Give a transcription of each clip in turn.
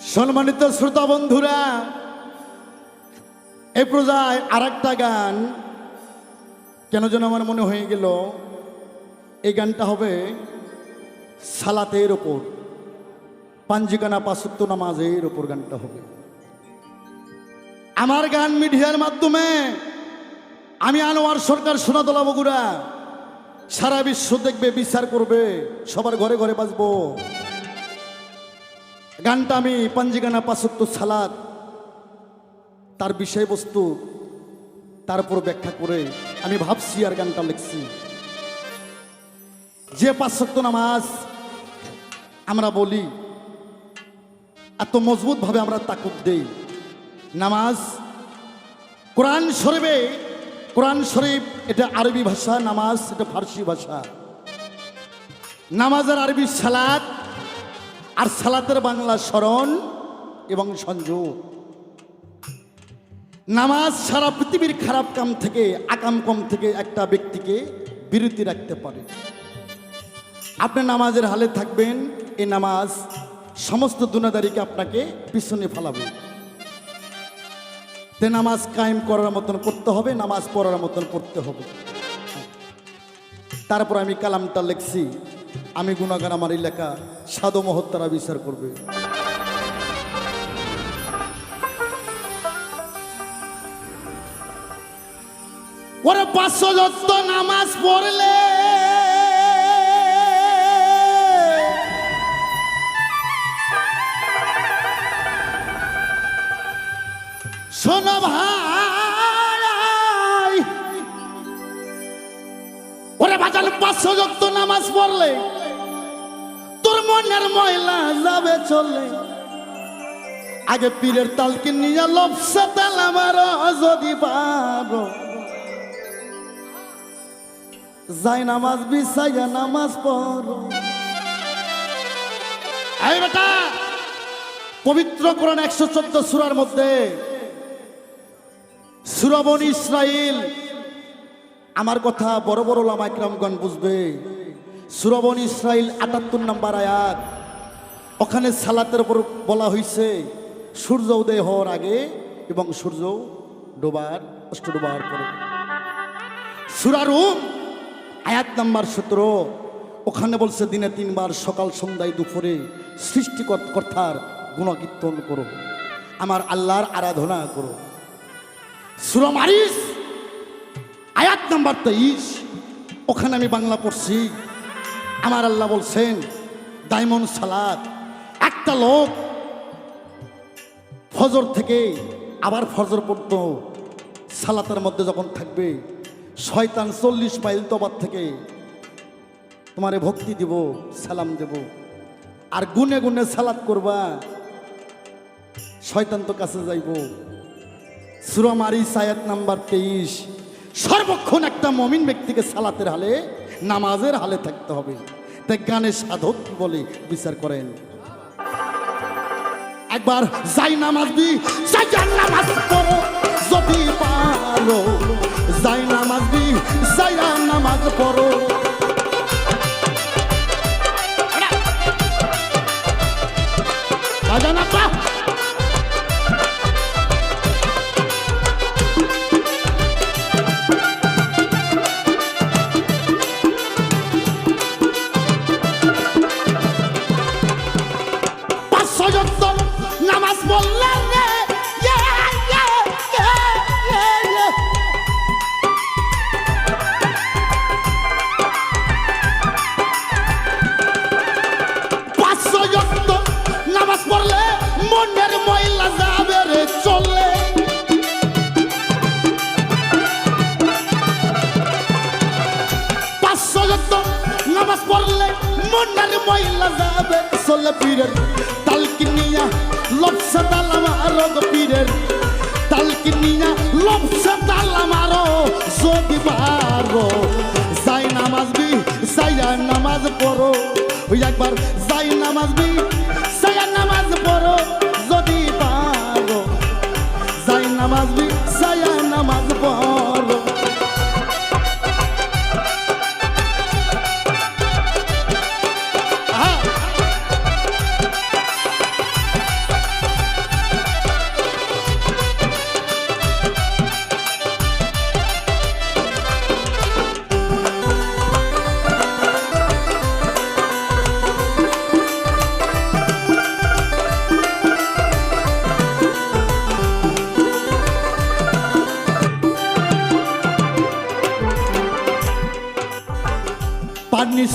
সম্মানিত শ্রোতা বন্ধুরা, এই পর্যায়ে আরেকটা গান কেন যেন আমার মনে হয়ে গেল, এই গানটা হবে সালাতের ওপর, পাঞ্জিকানা পাঁচওয়াক্ত নামাজের ওপর গানটা হবে। আমার গান মিডিয়ার মাধ্যমে আমি আনোয়ার সরকার সোনাতলা বগুড়া সারা বিশ্ব দেখবে, বিচার করবে, সবার ঘরে ঘরে বাজবো। গানটা আমি পাঞ্জিকানা পাঁচওয়াক্ত সালাত তার বিষয়বস্তু তার উপর ব্যাখ্যা করে আমি ভাবছি আর গানটা লিখছি। যে পাঁচওয়াক্ত নামাজ আমরা বলি, এত মজবুত ভাবে আমরা তাকুদ দেই, নামাজ কোরআন শরীফে, কোরআন শরীফ এটা আরবি ভাষা, নামাজ এটা ফার্সি ভাষা। নামাজের আরবি সালাত আর সালাতের বাংলা স্মরণ এবং সংযোগ। নামাজ সারা পৃথিবীর খারাপ কাম থেকে, আকাম কম থেকে একটা ব্যক্তিকে বিরতি রাখতে পারে। আপনি নামাজের হালে থাকবেন, এই নামাজ সমস্ত দুনিয়াদারিকে আপনাকে পিছনে ফেলাবে। তে নামাজ কায়েম করার মতন করতে হবে, নামাজ পড়ার মতন পড়তে হবে। তারপর আমি কালামটা লিখছি, আমি গুনাহগার, আমার এই লেখা সাধু মহত্তারা বিচার করবে। ওরে 500 যত নামাজ পড়লে শোনো ভাই, ওরে বাজার 500 যত নামাজ পড়লে তোর মনের ময়লা যাবে চলে। আগে পীরের তালকে নিয়ে লবসা তাল আমার যদি পারো, যাই নামাজ বিছাইয়া নামাজ পড়ো। এই বেটা, পবিত্র কোরআন 114 সূরার মধ্যে সূরা বনী ইসরাইল, আমার কথা বড় বড় ওলামা ইকরামগণ বুঝবে। সূরা বনী ইসরাইল 78 নম্বর আয়াত, ওখানে সালাতের উপর বলা হয়েছে সূর্য উদয় হওয়ার আগে এবং সূর্য ডোবার, অস্ত ডোবার পরে। সূরা রূম আয়াত নাম্বার 17, ওখানে বলছে দিনে 3 বার, সকাল সন্ধ্যায় দুপুরে সৃষ্টিকর্তার গুণকীর্তন করো, আমার আল্লাহর আরাধনা করো। সূরা মারিস আয়াত নাম্বার 23, ওখানে আমি বাংলা পড়ছি, আমার আল্লাহ বলছেন দাইমন সালাত। একটা লোক ফজর থেকে আবার ফজর পর্যন্ত সালাতের মধ্যে যখন থাকবে, শয়তান 40 মাইল তবার থেকে তোমারে ভক্তি দিব, সালাম দেব, আর গুনে গুনে সালাত করবা, শয়তান তো কাছে যাইব। সূরা মারিস আয়াত নাম্বার 23, সর্বক্ষণ একটা মুমিন ব্যক্তিকে সালাতের হালে, নামাজের হালে থাকতে হবে। তাই গানে সাধক কি বলে বিচার করেন। একবার যাই নামাজ দি, যাই নামাজ পড়ো যদি পারো, যাই নামাজ দি, যাই নামাজ পড়ো। বাজানা পা নামাজ বললে রে, নামাজ পড়লে মনের ময়লা যাবে রে চলে। 500 যত নামাজ পড়লে মনের ময়লা যাবে চলে। পীরের তালকি নিয়া লবসা তাল মারো, পীরের তালকি নিয়া লবসা তাল মারো যদি পারো, যাই নামাজ বি যাইয়া নামাজ পড়ো। ওই একবার যাই নামাজ বি যাইয়া নামাজ পড়ো যদি পারো, যাই নামাজ বি যাইয়া নামাজ পড়ো।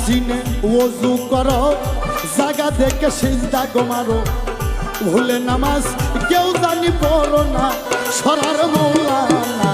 চিনে ওযু করো জায়গা দেখে সিজদা গো মারো ভুলে নামাজ কেউ জানি পড়ো না সরার মৌলানা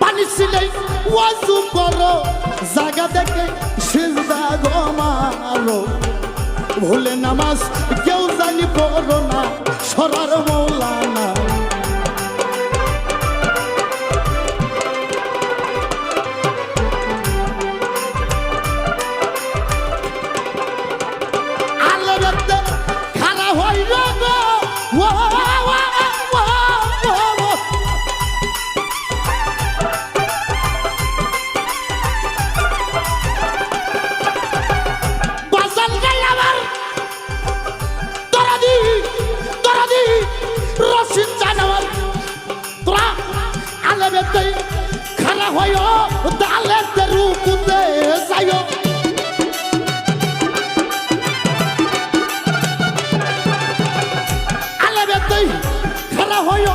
পানি চিনে ওযু করো জায়গা দেখে সিজদা গো মারো ভুলে নামাজ কেউ জানি পড়ো না সরার মৌলানা আল্লাহতে খাড়া হইল গো খারা হয় দালেতে রুকুতে যাই আলেবেতে খারা হয়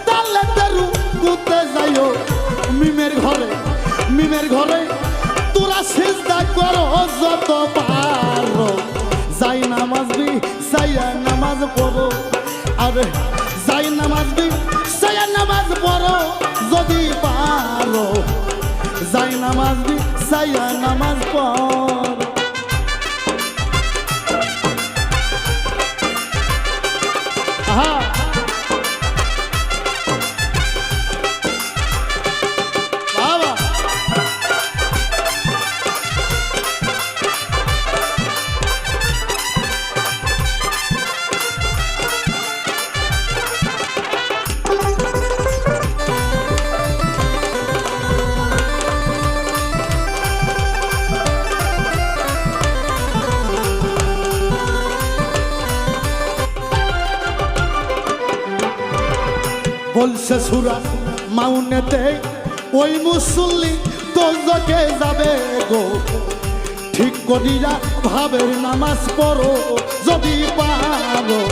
দালেতে রুকুতে যাই মিমের ঘরে তোরা সিজদা করো যত পারো যাই নামাজ বি সাইয়া নামাজ পড়ো আরে যাই নামাজ বি সাইয়া নামাজ পড়ো যদি পারো যাই নামাজ বি সাইয়া নামাজ পড়ো বাবা বলছে সুরা মাউনেতে ওই মুসল্লি দোজখে যাবে গো ঠিক করিয়া ভাবের নামাজ পড়ো যদি পারো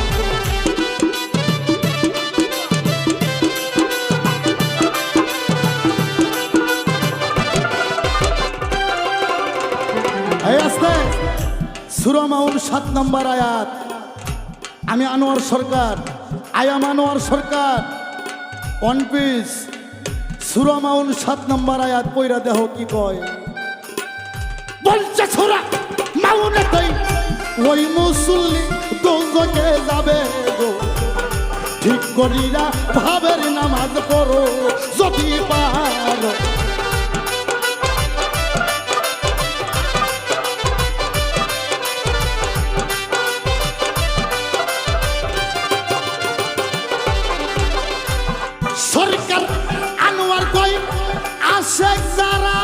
এই আস্তে সূরা মাউন 7 নম্বর আয়াত আমি আনোয়ার সরকার আয়াম আনোয়ার সরকার ওয়ান পিস সূরা মাউন 7 নম্বর আয়াত পয়রা দেহ কি কয় বলছে সূরা মাউনেতে ওই মুসল্লি দোজখে যাবে গো ঠিক করিয়া ভাবের নামাজ পড়ো যদি পারো সরকার আনোয়ার কই আশেক যারা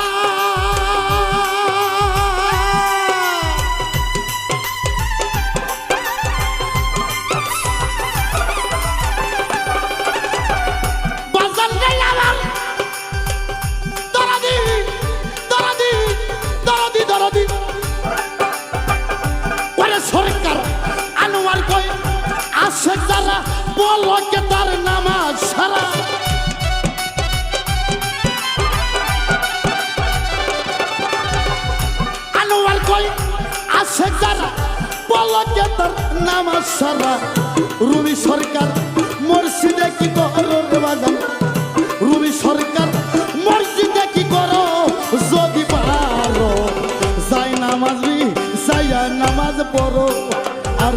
বাজার নেই আমার দরদি দরদি দরদি দরদি ওরে সরকার আনোয়ার কই আশেক যারা বলো কে তার নামাজ সারা আনোয়ার কই আশেক যারা বলো কে তার নামাজ সারা রুমি সরকার মসজিদে কি করো রে বাজান রুমি সরকার মসজিদে কি করো যদি পারো যাই নামাজ বি সাইয়া নামাজ পড়ো আর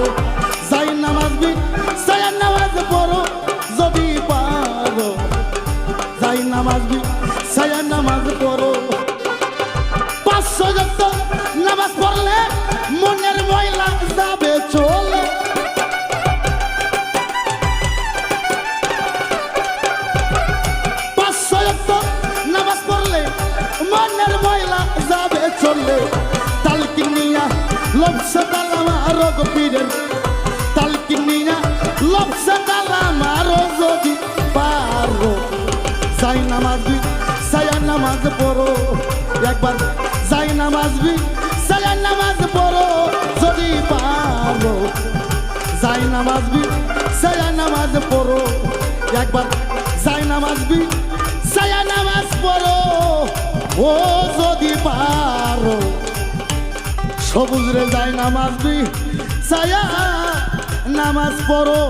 যাই নামাজ বি সাইয়া নামাজ পড়ো যদি পারো যাই নামাজ বি সাইয়া নামাজ পড়ো 500 ওয়াক্ত নামাজ পড়লে মনের ময়লা যাবে চলে নামাজ পড়লে মনের ময়লা যাবে চলে তালকিন নিয়া লবসে তালা মারো গো পীরের তালকিন নিয়া লবসে তালা মারো যদি পারো যাই নামাজ বি সায়া নামাজ পড়ো একবার যাই নামাজ বি সায়া নামাজ পড়ো যদি পারো যাই নামাজ বি সায়া নামাজ পড়ো একবার যাই নামাজ বি সায়া নামাজ পড়ো ও যদি পারো সবুজ রে যাই নামাজ বি সায়া নামাজ পড়ো